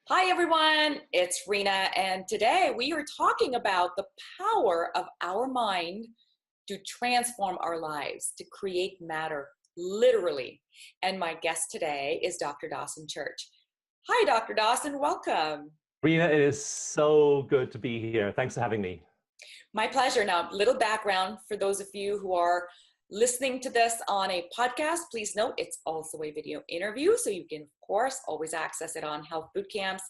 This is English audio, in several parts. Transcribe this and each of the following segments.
Hi everyone, it's Rena, and today we are talking about the power of our mind to transform our lives, to create matter, literally. And my guest today is Dr. Dawson Church. Hi, Dr. Dawson, welcome. Rena, it is so good to be here. Thanks for having me. My pleasure. Now, little background for those of you who are listening to this on a podcast. Please note it's also a video interview, so you can, of course, always access it on Health Bootcamps.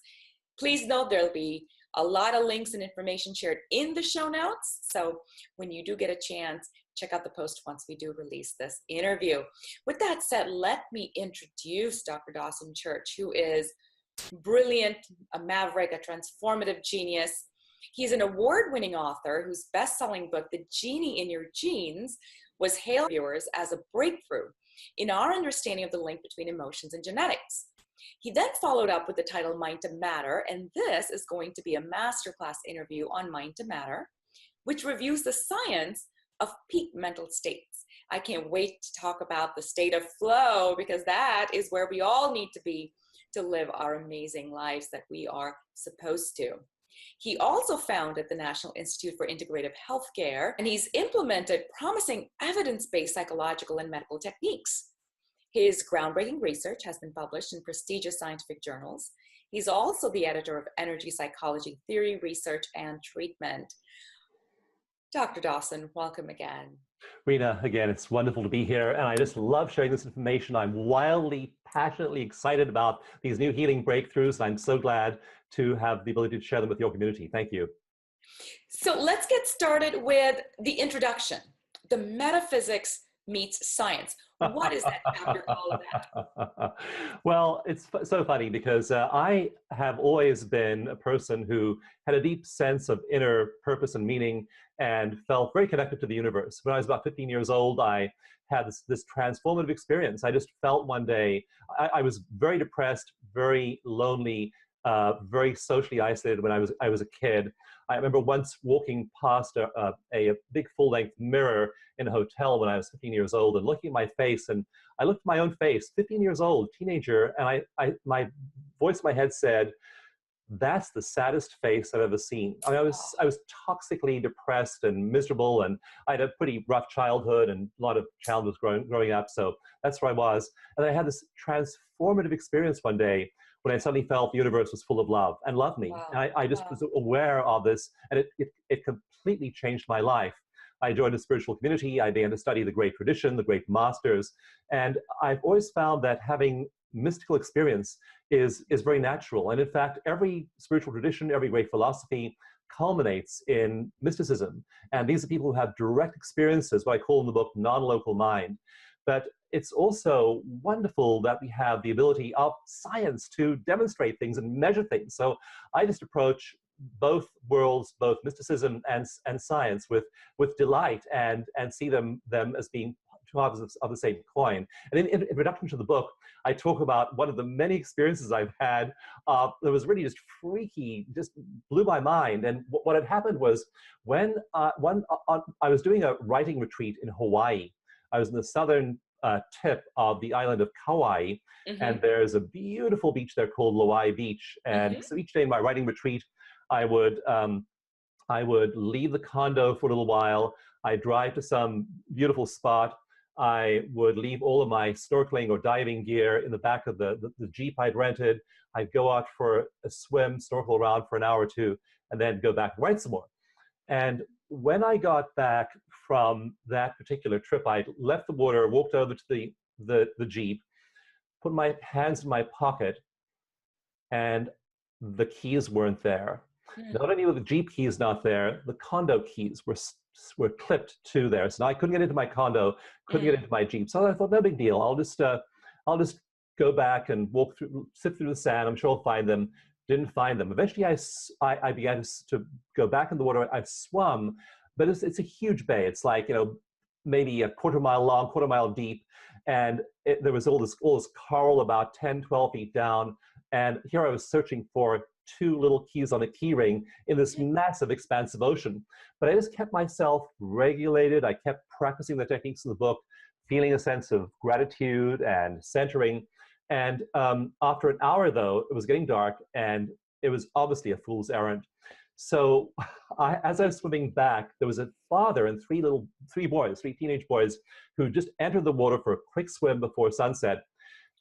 Please note there'll be a lot of links and information shared in the show notes. So when you do get a chance, check out the post once we do release this interview. With that said, let me introduce Dr. Dawson Church, who is brilliant, a maverick, a transformative genius. He's an award-winning author whose best-selling book, The Genie in Your Genes, was hailed by viewers as a breakthrough in our understanding of the link between emotions and genetics. He then followed up with the title Mind to Matter, and this is going to be a masterclass interview on Mind to Matter, which reviews the science of peak mental states. I can't wait to talk about the state of flow, because that is where we all need to be to live our amazing lives that we are supposed to. He also founded the National Institute for Integrative Healthcare, and he's implemented promising evidence-based psychological and medical techniques. His groundbreaking research has been published in prestigious scientific journals. He's also the editor of Energy Psychology Theory, Research, and Treatment. Dr. Dawson, welcome again. Rena, again, it's wonderful to be here, and I just love sharing this information. I'm wildly, passionately excited about these new healing breakthroughs, and I'm so glad to have the ability to share them with your community. Thank you. So let's get started with the introduction. The metaphysics meets science. What is that chapter all about? Well, it's so funny because I have always been a person who had a deep sense of inner purpose and meaning and felt very connected to the universe. When I was about 15 years old, I had this transformative experience. I just felt one day, I was very depressed, very lonely, very socially isolated when I was a kid. I remember once walking past a big full-length mirror in a hotel when I was 15 years old and looking at my face, and I looked at my own face, 15 years old, teenager, and my voice in my head said, "That's the saddest face I've ever seen." I mean, I was toxically depressed and miserable, and I had a pretty rough childhood and a lot of challenges growing up, so that's where I was. And I had this transformative experience one day when I suddenly felt the universe was full of love and loved me. Wow. And I just was aware of this, and it completely changed my life. I joined a spiritual community. I began to study the great tradition, the great masters, and I've always found that having mystical experience is very natural. And in fact, every spiritual tradition, every great philosophy culminates in mysticism. And these are people who have direct experiences, what I call in the book non-local mind. But it's also wonderful that we have the ability of science to demonstrate things and measure things. So I just approach both worlds, both mysticism and science, with delight and see them as being two halves of the same coin. And in introduction to the book, I talk about one of the many experiences I've had that was really just freaky, just blew my mind. And what had happened was when I was doing a writing retreat in Hawaii. I was in the southern tip of the island of Kauai, and there's a beautiful beach there called Loai Beach. And so each day in my writing retreat, I would leave the condo for a little while. I'd drive to some beautiful spot. I would leave all of my snorkeling or diving gear in the back of the Jeep I'd rented. I'd go out for a swim, snorkel around for an hour or two, and then go back and write some more. And when I got back from that particular trip, I left the water, walked over to the Jeep, put my hands in my pocket, and the keys weren't there. Not only were the Jeep keys not there, the condo keys were clipped to there. So I couldn't get into my condo, couldn't get into my Jeep. So I thought, no big deal. I'll just go back and sift through the sand. I'm sure I'll find them. Didn't find them. Eventually, I began to go back in the water. I swum, but it's a huge bay. It's like, maybe a quarter mile long, quarter mile deep, and there was all this coral about 10, 12 feet down. And here I was searching for two little keys on a key ring in this massive, expansive ocean. But I just kept myself regulated. I kept practicing the techniques in the book, feeling a sense of gratitude and centering. And after an hour, though, it was getting dark, and it was obviously a fool's errand. So as I was swimming back, there was a father and three teenage boys, who just entered the water for a quick swim before sunset.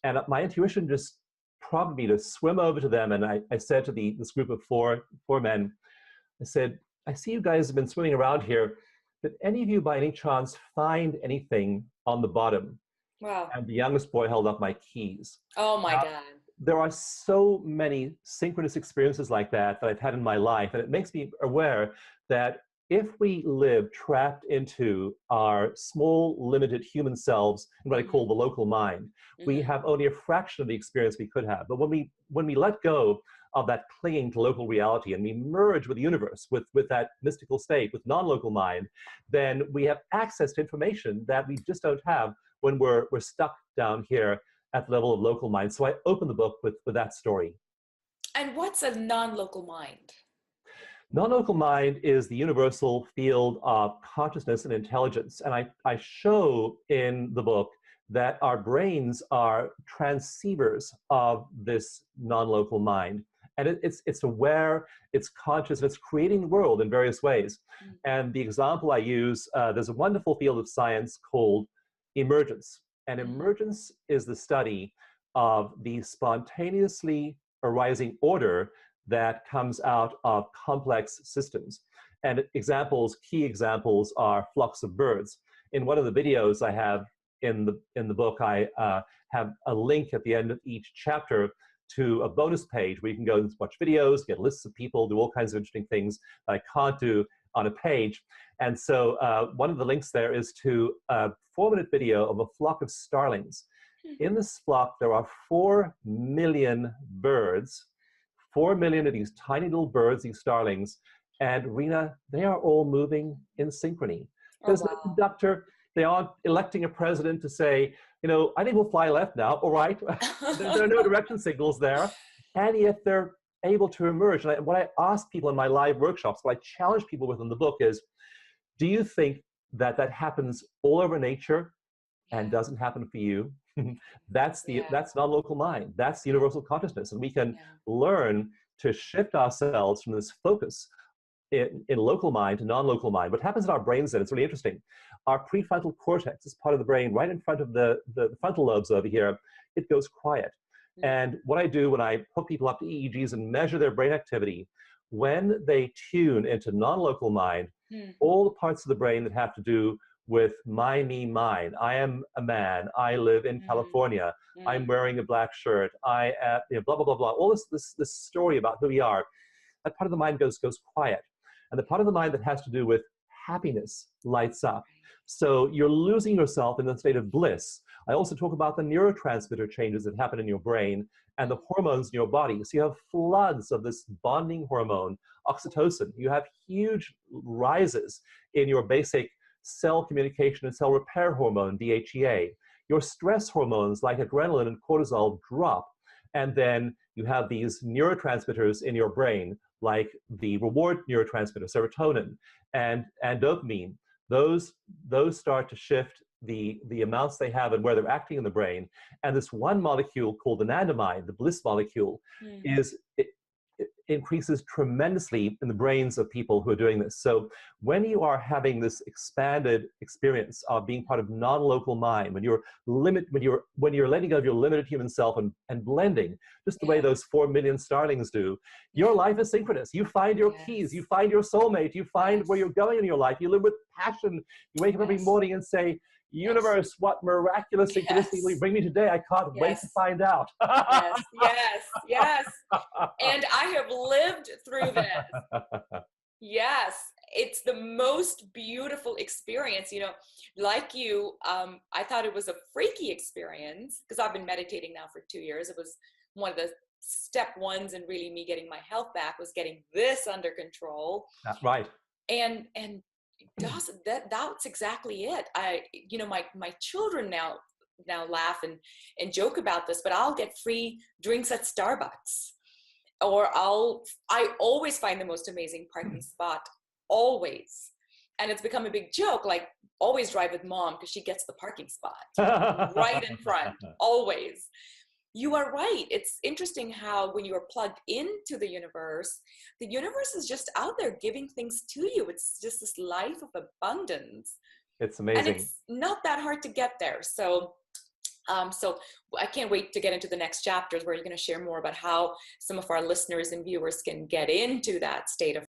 And my intuition just prompted me to swim over to them. And I said to this group of four men, I said, I see you guys have been swimming around here. Did any of you by any chance find anything on the bottom? Wow. And the youngest boy held up my keys. Oh my Now, God. there are so many synchronous experiences like that I've had in my life. And it makes me aware that if we live trapped into our small, limited human selves, in what I call the local mind, we have only a fraction of the experience we could have. But when we let go of that clinging to local reality and we merge with the universe, with that mystical state, with non-local mind, then we have access to information that we just don't have when we're stuck down here at the level of local mind. So I open the book with that story. And what's a non-local mind? Non-local mind is the universal field of consciousness and intelligence. And I show in the book that our brains are transceivers of this non-local mind. And it's aware, it's conscious, and it's creating the world in various ways. And the example I use, there's a wonderful field of science called emergence. And emergence is the study of the spontaneously arising order that comes out of complex systems. And key examples are flocks of birds. In one of the videos I have in the book, I have a link at the end of each chapter to a bonus page where you can go and watch videos, get lists of people, do all kinds of interesting things that I can't do on a page. And so one of the links there is to a 4-minute video of a flock of starlings. In this flock, there are 4 million birds, 4 million of these tiny little birds, these starlings. And Rena, they are all moving in synchrony. There's no conductor. They aren't electing a president to say, I think we'll fly left now. All right. there are no direction signals there. And yet they're able to emerge. And what I ask people in my live workshops, what I challenge people with in the book is, do you think that happens all over nature and doesn't happen for you? That's non-local mind. That's the universal consciousness. And we can learn to shift ourselves from this focus in local mind to non-local mind. What happens in our brains then, it's really interesting. Our prefrontal cortex is part of the brain right in front of the frontal lobes over here. It goes quiet. And what I do when I hook people up to EEGs and measure their brain activity, when they tune into non-local mind, all the parts of the brain that have to do with my, me, mine. I am a man. I live in California. I'm wearing a black shirt. I blah, blah, blah, blah. All this story about who we are, that part of the mind goes quiet. And the part of the mind that has to do with happiness lights up. So you're losing yourself in the state of bliss. I also talk about the neurotransmitter changes that happen in your brain and the hormones in your body. So you have floods of this bonding hormone, oxytocin. You have huge rises in your basic cell communication and cell repair hormone, DHEA. Your stress hormones like adrenaline and cortisol drop. And then you have these neurotransmitters in your brain, like the reward neurotransmitter, serotonin, and dopamine. Those start to shift the amounts they have and where they're acting in the brain. And this one molecule called anandamide, the bliss molecule, it increases tremendously in the brains of people who are doing this. So when you are having this expanded experience of being part of non-local mind, when you're letting go of your limited human self and blending, just the way those 4 million starlings do, your life is synchronous. You find your keys, you find your soulmate, you find where you're going in your life. You live with passion. You wake up every morning and say, universe, what miraculous synchronicity will you bring me today? I can't wait to find out. Yes. And I have lived through this. Yes, it's the most beautiful experience. Like you, I thought it was a freaky experience because I've been meditating now for 2 years. It was one of the step ones in really me getting my health back was getting this under control. That's right. And Dawson, that's exactly it. My children now laugh and joke about this, but I'll get free drinks at Starbucks, or I always find the most amazing parking spot, always. And it's become a big joke, like always drive with mom because she gets the parking spot right in front, always. You are right. It's interesting how when you are plugged into the universe is just out there giving things to you. It's just this life of abundance. It's And amazing. it's not that hard to get there. So I can't wait to get into the next chapters where you're going to share more about how some of our listeners and viewers can get into that state of